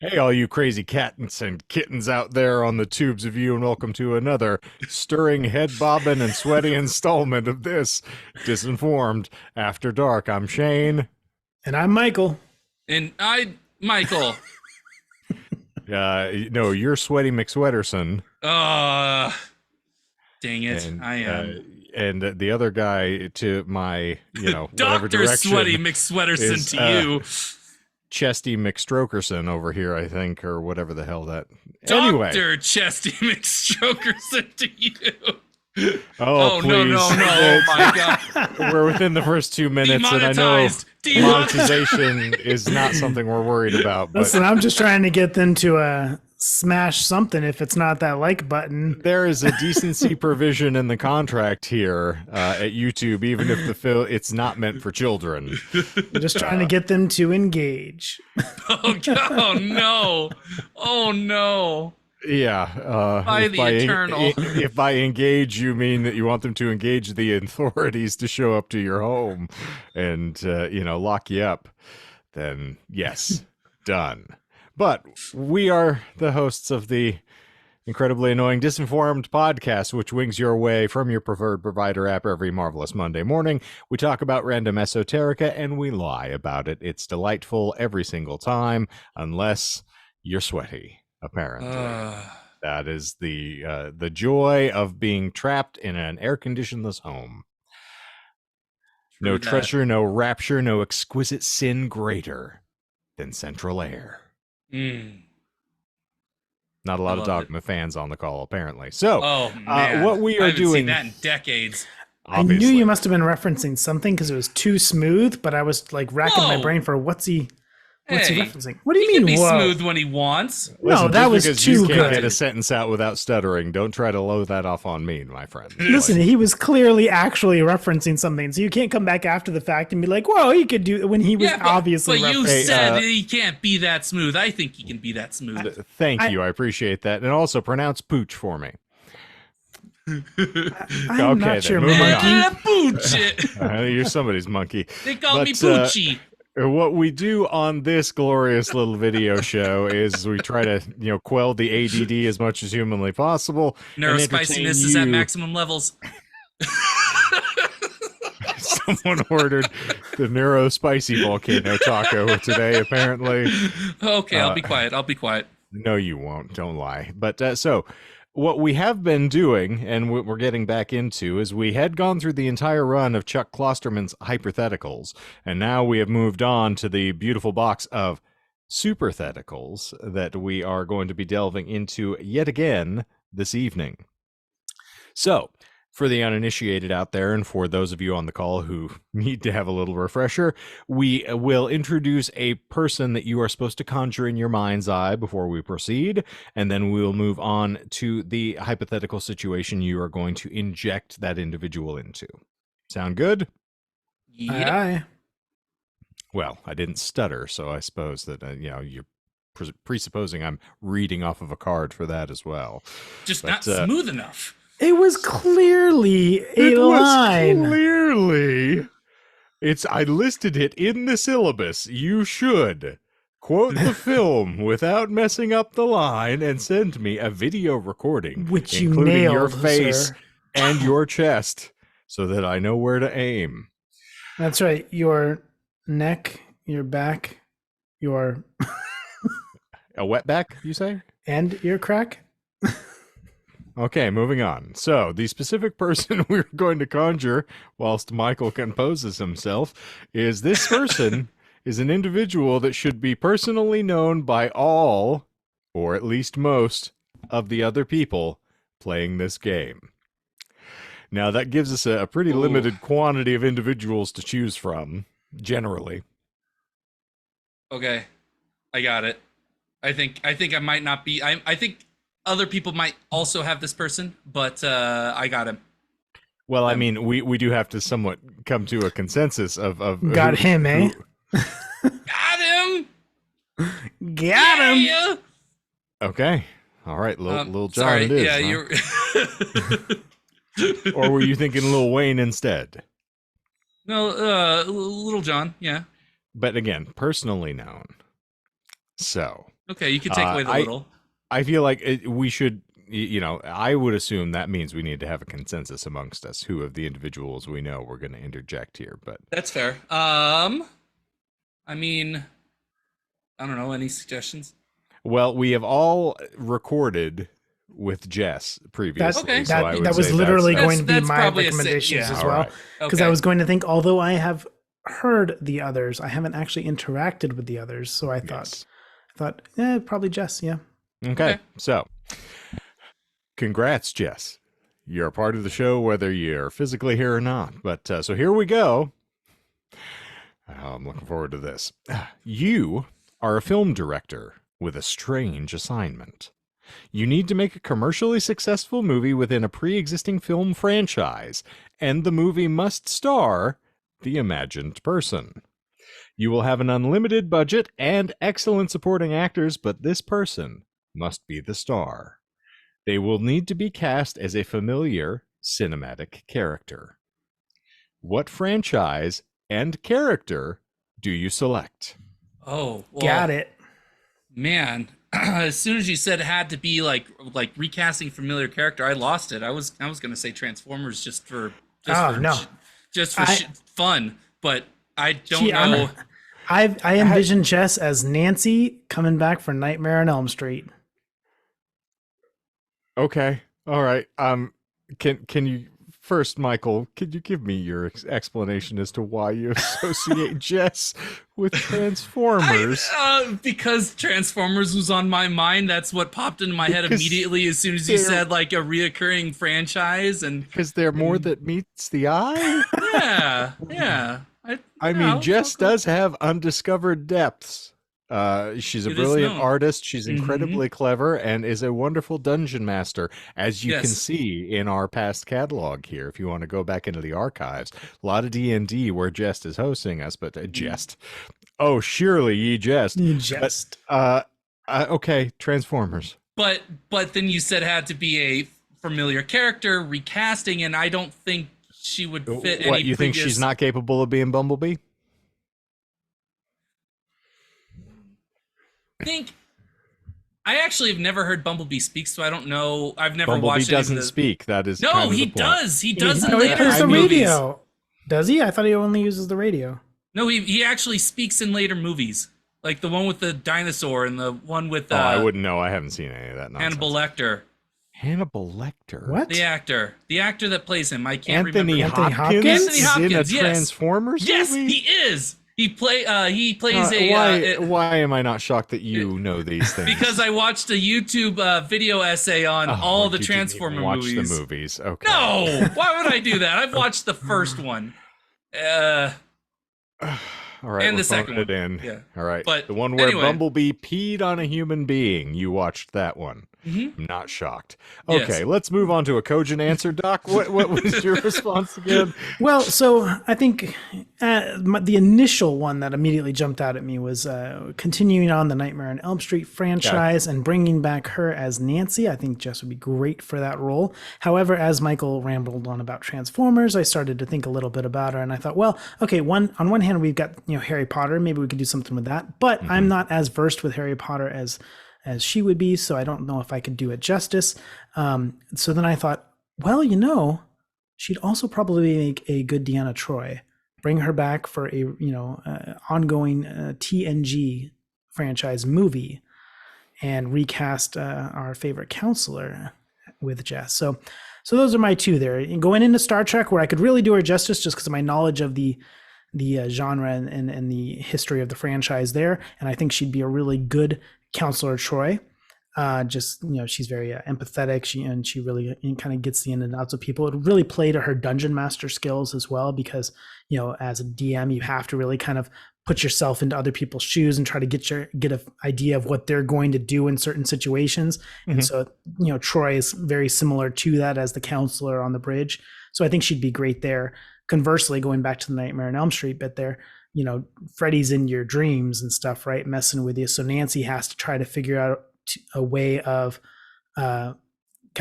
Hey, all you crazy cats and kittens out there on the tubes of you, and welcome to another stirring, head bobbing, and sweaty installment of this Disinformed After Dark. I'm Shane. And I'm Michael. And Michael. No, you're Sweaty McSweaterson. Uh, dang it. And, I am. And the other guy to my, whatever Dr. direction Sweaty McSweaterson is, to you. Chesty McStrokerson over here, I think, or whatever the hell that. Anyway. Anyway. Dr. Chesty McStrokerson to you. Oh, no, please. Oh my God. We're within the first 2 minutes, and I know monetization is not something we're worried about. But Listen, I'm just trying to get them to smash something if it's not that like button. there is a decency provision in the contract here at YouTube, even if it's not meant for children. I'm just trying to get them to engage. Oh no. Oh no. Yeah. By the eternal. If by engage you mean that you want them to engage the authorities to show up to your home and, lock you up, then yes, done. But we are the hosts of the incredibly annoying Disinformed podcast, which wings your way from your preferred provider app every marvelous Monday morning. We talk about random esoterica and we lie about it. It's delightful every single time, unless you're sweaty, apparently. That is the joy of being trapped in an air-conditionless home. No treasure, no rapture, no exquisite sin greater than central air. Not a lot of Dogma fans on the call, apparently. So, what we are doing... I haven't seen that in decades. Obviously. I knew you must have been referencing something because it was too smooth, but I was like racking my brain for what's he referencing? What do you mean? He can be smooth when he wants. No, that was too you good. Can't get a sentence out without stuttering. Don't try to load that off on me, my friend. Listen, he was clearly actually referencing something, so you can't come back after the fact and be like, "Whoa, he could do," when he was obviously. But you said he can't be that smooth. I think he can be that smooth. Thank you, I appreciate that, and also pronounce pooch for me. I'm not your monkey. Pooch. You're somebody's monkey. They call me Poochie. What we do on this glorious little video show is we try to, quell the ADD as much as humanly possible. Neurospiciness is at maximum levels. Someone ordered the Neurospicy Volcano Taco today, apparently. Okay, I'll be quiet. No, you won't. Don't lie. But so... what we have been doing, and what we're getting back into, is we had gone through the entire run of Chuck Klosterman's Hypertheticals, and now we have moved on to the beautiful box of Supertheticals that we are going to be delving into yet again this evening. So, for the uninitiated out there, and for those of you on the call who need to have a little refresher, we will introduce a person that you are supposed to conjure in your mind's eye before we proceed, and then we'll move on to the hypothetical situation you are going to inject that individual into. Sound good? Aye. Well, I didn't stutter, so I suppose that, you're presupposing I'm reading off of a card for that as well. Just not smooth enough. It was clearly a line. I listed it in the syllabus. You should quote the film without messing up the line and send me a video recording, which you including nailed, your face sir. And your chest, so that I know where to aim. That's right. Your neck, your back, your a wetback, you say? And your crack. Okay, moving on. So, the specific person we're going to conjure, whilst Michael composes himself, is this person is an individual that should be personally known by all, or at least most, of the other people playing this game. Now, that gives us a pretty limited quantity of individuals to choose from, generally. Okay, I got it. I think I might not be... I think... other people might also have this person, but I got him. Well, I mean, we do have to somewhat come to a consensus of got him, eh? Got him. Got him. Okay. All right, Lil Jon. Sorry. It is, yeah, huh? You're. Or were you thinking Lil Wayne instead? No, Little John. Yeah. But again, personally known. So Okay, you can take away the I little. I feel like we should, I would assume that means we need to have a consensus amongst us who of the individuals we know we're going to interject here. But That's fair. I mean, I don't know. Any suggestions? well, we have all recorded with Jess previously, Okay. so I would that was say literally that's going to be that's my probably recommendations yeah. as all well. right. Because I was going to think, although I have heard the others, I haven't actually interacted with the others. So I Yes. thought, probably Jess. Yeah. Okay, so congrats, Jess. You're a part of the show, whether you're physically here or not. But so here we go. I'm looking forward to this. You are a film director with a strange assignment. You need to make a commercially successful movie within a pre-existing film franchise, and the movie must star the imagined person. You will have an unlimited budget and excellent supporting actors, but this person must be the star. They will need to be cast as a familiar cinematic character. What franchise and character do you select? Oh, well, Got it. man. As soon as you said it had to be like recasting familiar character, I lost it. I was gonna say Transformers just for fun, but I don't know. I envision Jess as Nancy coming back for Nightmare on Elm Street. Okay. All right. Can you first, Michael, could you give me your explanation as to why you associate Jess with Transformers? Because Transformers was on my mind. That's what popped into my head immediately as soon as you said like a reoccurring franchise, and because they're more that meets the eye. yeah. I mean, Jess does have undiscovered depths. She's a brilliant artist. She's incredibly clever and is a wonderful dungeon master, as you can see in our past catalog here. If you want to go back into the archives, a lot of D&D where Jest is hosting us, but Jest. Oh, surely ye jest. Ye jest. But, okay, Transformers. But then you said it had to be a familiar character recasting, and I don't think she would fit. What, you think she's not capable of being Bumblebee? I actually have never heard Bumblebee speak, so I don't know. I've never Bumblebee watched. Doesn't speak. That is no. kind of He the point. does. He does in He later uses the movies. radio. Does he? I thought he only uses the radio. No, he actually speaks in later movies, like the one with the dinosaur and the one with. I wouldn't know. I haven't seen any of that nonsense. Hannibal Lecter. Hannibal Lecter. What? The actor that plays him. I can't Anthony remember. Hopkins. Anthony Hopkins. In a Yes. Transformers Yes, movie? he is. He plays a. Why am I not shocked that you know these things? Because I watched a YouTube video essay on all the Transformer movies. movies. Watch the movies. Okay. No, why would I do that? I've watched the first one. All right, and we're the second phoning one. it in. Yeah. All right. But the one where anyway. Bumblebee peed on a human being. You watched that one. Mm-hmm. I'm not shocked. Okay, Yes. let's move on to a cogent answer, Doc. What was your response again? Well, so I think the initial one that immediately jumped out at me was continuing on the Nightmare on Elm Street franchise and bringing back her as Nancy. I think Jess would be great for that role. However, as Michael rambled on about Transformers, I started to think a little bit about her, and I thought, well, okay, on one hand, we've got Harry Potter. Maybe we could do something with that. But I'm not as versed with Harry Potter as she would be, so I don't know if I could do it justice. So then I thought, well, she'd also probably make a good Deanna Troi. Bring her back for a ongoing TNG franchise movie, and recast our favorite counselor with Jess. So those are my two there. Going into Star Trek, where I could really do her justice, just because of my knowledge of the genre and the history of the franchise there, and I think she'd be a really good Counselor Troy. She's very empathetic. She really kind of gets the in and outs of people. It really played to her dungeon master skills as well, because as a DM, you have to really kind of put yourself into other people's shoes and try to get an idea of what they're going to do in certain situations. Mm-hmm. And so Troy is very similar to that as the counselor on the bridge. So I think she'd be great there. Conversely, going back to the Nightmare on Elm Street bit there, Freddy's in your dreams and stuff, right? Messing with you. So Nancy has to try to figure out a way of kind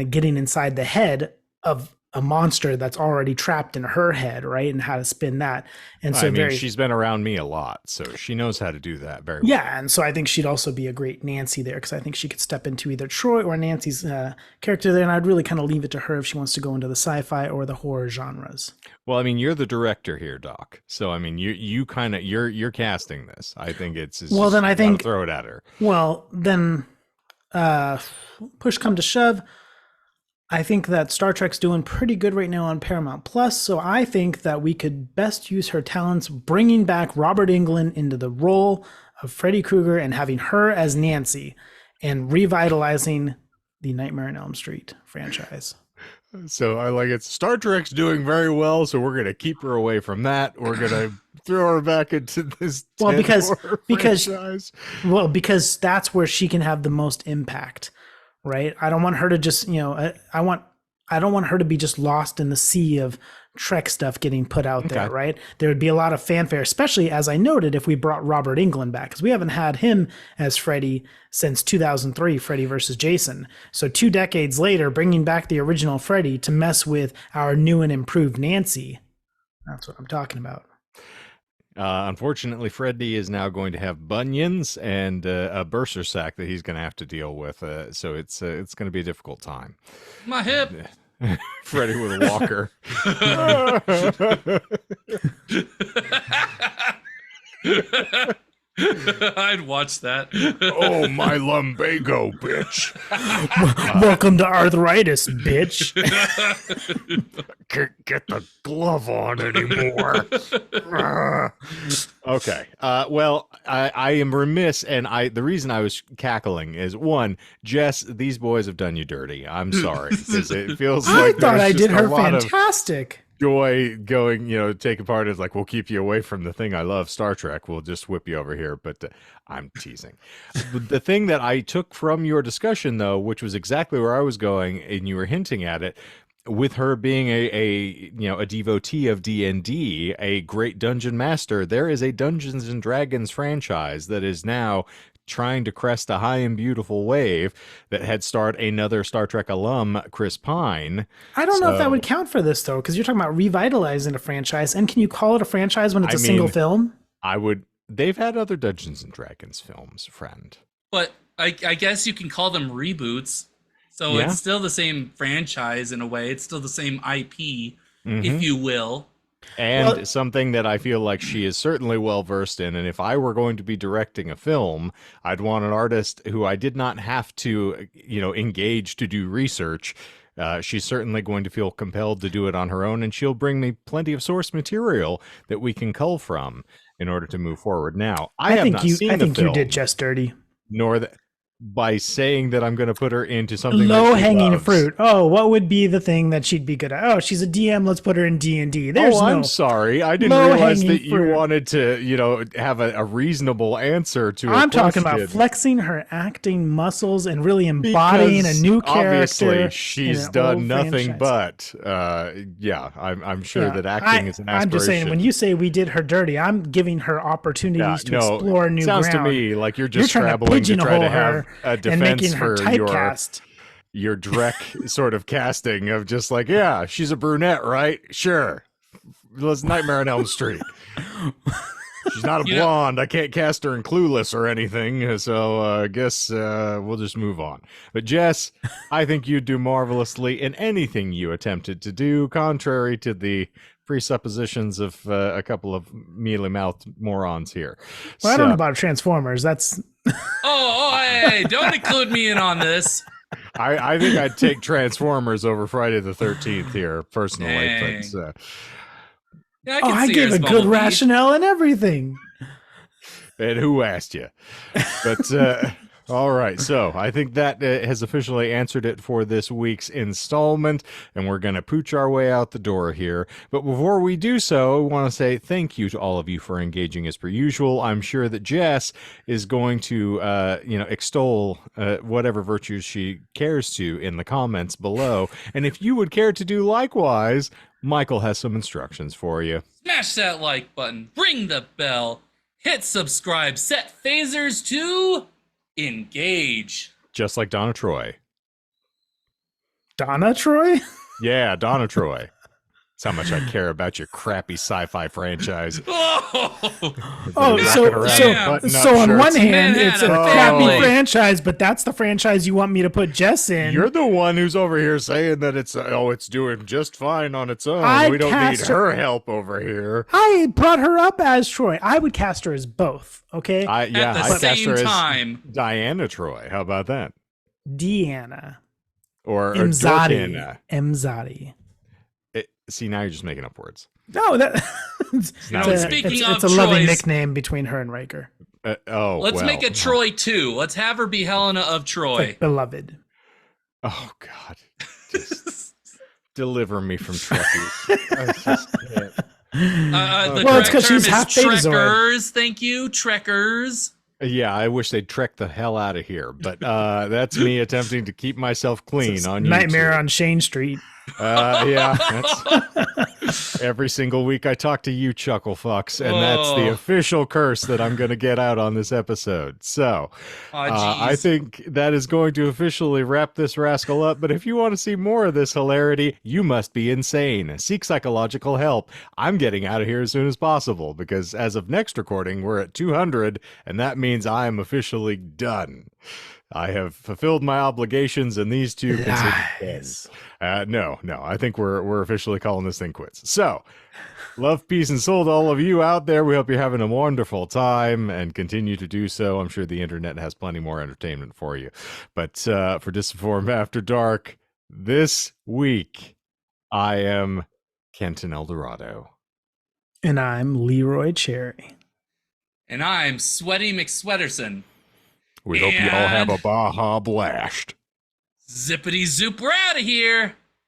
of getting inside the head of a monster that's already trapped in her head, right? And how to spin that. And so I mean, she's been around me a lot, so she knows how to do that very well. Yeah, and so I think she'd also be a great Nancy there, because I think she could step into either Troy or Nancy's character there, and I'd really kind of leave it to her if she wants to go into the sci-fi or the horror genres. Well, I mean, you're the director here, Doc. So I mean, you kind of you're casting this. I think it's Well, just, then I you gotta think- throw it at her. Well, then, push come to shove, I think that Star Trek's doing pretty good right now on Paramount Plus, so I think that we could best use her talents bringing back Robert Englund into the role of Freddy Krueger and having her as Nancy and revitalizing the Nightmare on Elm Street franchise. So I like it. Star Trek's doing very well, so we're gonna keep her away from that. We're gonna throw her back into this. Well, because franchise. Well, because that's where she can have the most impact, right? I don't want her to just, I don't want her to be just lost in the sea of Trek stuff getting put out there, Okay. right? There would be a lot of fanfare, especially as I noted, if we brought Robert Englund back, because we haven't had him as Freddy since 2003, Freddy versus Jason. So 2 decades later, bringing back the original Freddy to mess with our new and improved Nancy. That's what I'm talking about. Unfortunately, Freddy is now going to have bunions and a burster sack that he's going to have to deal with. So it's going to be a difficult time. My hip. Freddy with a walker. I'd watch that. Oh, my lumbago, bitch. Welcome to arthritis, bitch. Can't get the glove on anymore. Okay. Well, I am remiss, and the reason I was cackling is, one, Jess, these boys have done you dirty. I'm sorry, because it feels I like thought there's I just did a her lot of fantastic. joy going, taking part is like, we'll keep you away from the thing I love, Star Trek. We'll just whip you over here. But I'm teasing. The thing that I took from your discussion, though, which was exactly where I was going, and you were hinting at it, with her being a devotee of D&D, a great dungeon master, there is a Dungeons and Dragons franchise that is now trying to crest a high and beautiful wave that had starred another Star Trek alum, Chris Pine. I don't know if that would count for this, though, because you're talking about revitalizing a franchise. And can you call it a franchise when it's a single film? They've had other Dungeons and Dragons films, friend. But I guess you can call them reboots. So Yeah. it's still the same franchise in a way. It's still the same IP, if you will. And something that I feel like she is certainly well versed in. And if I were going to be directing a film, I'd want an artist who I did not have to, engage to do research. She's certainly going to feel compelled to do it on her own, and she'll bring me plenty of source material that we can cull from in order to move forward. Now, I have not seen the film, you did Jess dirty. nor that by saying that I'm going to put her into something Low that she hanging loves. fruit. Oh, what would be the thing that she'd be good at? Oh, she's a DM. Let's put her in D&D. There's I'm sorry. I didn't low realize hanging that you fruit. wanted to, have a reasonable answer to. I'm a talking about question. flexing her acting muscles and really embodying Because a new character. obviously she's in an done old nothing franchise. but I'm sure Yeah, that acting is an aspiration. I'm just saying, when you say we did her dirty, I'm giving her opportunities to explore new sounds ground. to me like you're just trying to scrabbling to try pigeonhole to have her a and defense making her for typecast. your Drek sort of casting of just like, yeah, she's a brunette, right? Sure. Let's Nightmare on Elm Street. She's not a blonde. I can't cast her in Clueless or anything, so I guess we'll just move on. But Jess, I think you'd do marvelously in anything you attempted to do, contrary to the presuppositions of a couple of mealy-mouthed morons here. Well, I don't know about Transformers. That's Hey, don't include me in on this. I think I'd take Transformers over Friday the 13th here, personally. Dang. But Yeah, I, I see her gave as a good Bumblebee. rationale and everything. and who asked you? But all right, so I think that has officially answered it for this week's installment, and we're going to pooch our way out the door here. But before we do so, I want to say thank you to all of you for engaging as per usual. I'm sure that Jess is going to, extol whatever virtues she cares to in the comments below. And if you would care to do likewise, Michael has some instructions for you. Smash that like button. Ring the bell. Hit subscribe. Set phasers to engage. Just like Donna Troy. Donna Troy? Yeah, Donna Troy. That's how much I care about your crappy sci-fi franchise. Oh, so on one hand, it's a crappy franchise, but that's the franchise you want me to put Jess in. You're the one who's over here saying that it's doing just fine on its own. We don't need her help over here. I brought her up as Troy. I would cast her as both. Okay. At the same time, Diana Troy. How about that? Deanna. Or Mzadi. Mzadi. See, now you're just making up words. No, speaking of it's a loving nickname between her and Riker. Let's make a Troy 2. Let's have her be Helena of Troy. Like beloved. Oh God, just deliver me from Trekkies. The correct term is Trekkers. Thank you, Trekkers. Yeah, I wish they'd trek the hell out of here, but that's me attempting to keep myself clean on YouTube. Nightmare on Shane Street. Yeah, that's every single week I talk to you, chuckle fucks, and that's the official curse that I'm going to get out on this episode. So I think that is going to officially wrap this rascal up. But if you want to see more of this hilarity, you must be insane. Seek psychological help. I'm getting out of here as soon as possible because as of next recording, we're at 200, and that means I am officially done. I have fulfilled my obligations, and these two consider no. I think we're officially calling this thing quits. So, love, peace, and soul to all of you out there. We hope you're having a wonderful time and continue to do so. I'm sure the internet has plenty more entertainment for you. But for Disinformed After Dark, this week, I am Kenton Eldorado. And I'm Leroy Cherry. And I'm Sweaty McSweaterson. We hope you all have a Baja Blast. Zippity zoop, we're out of here.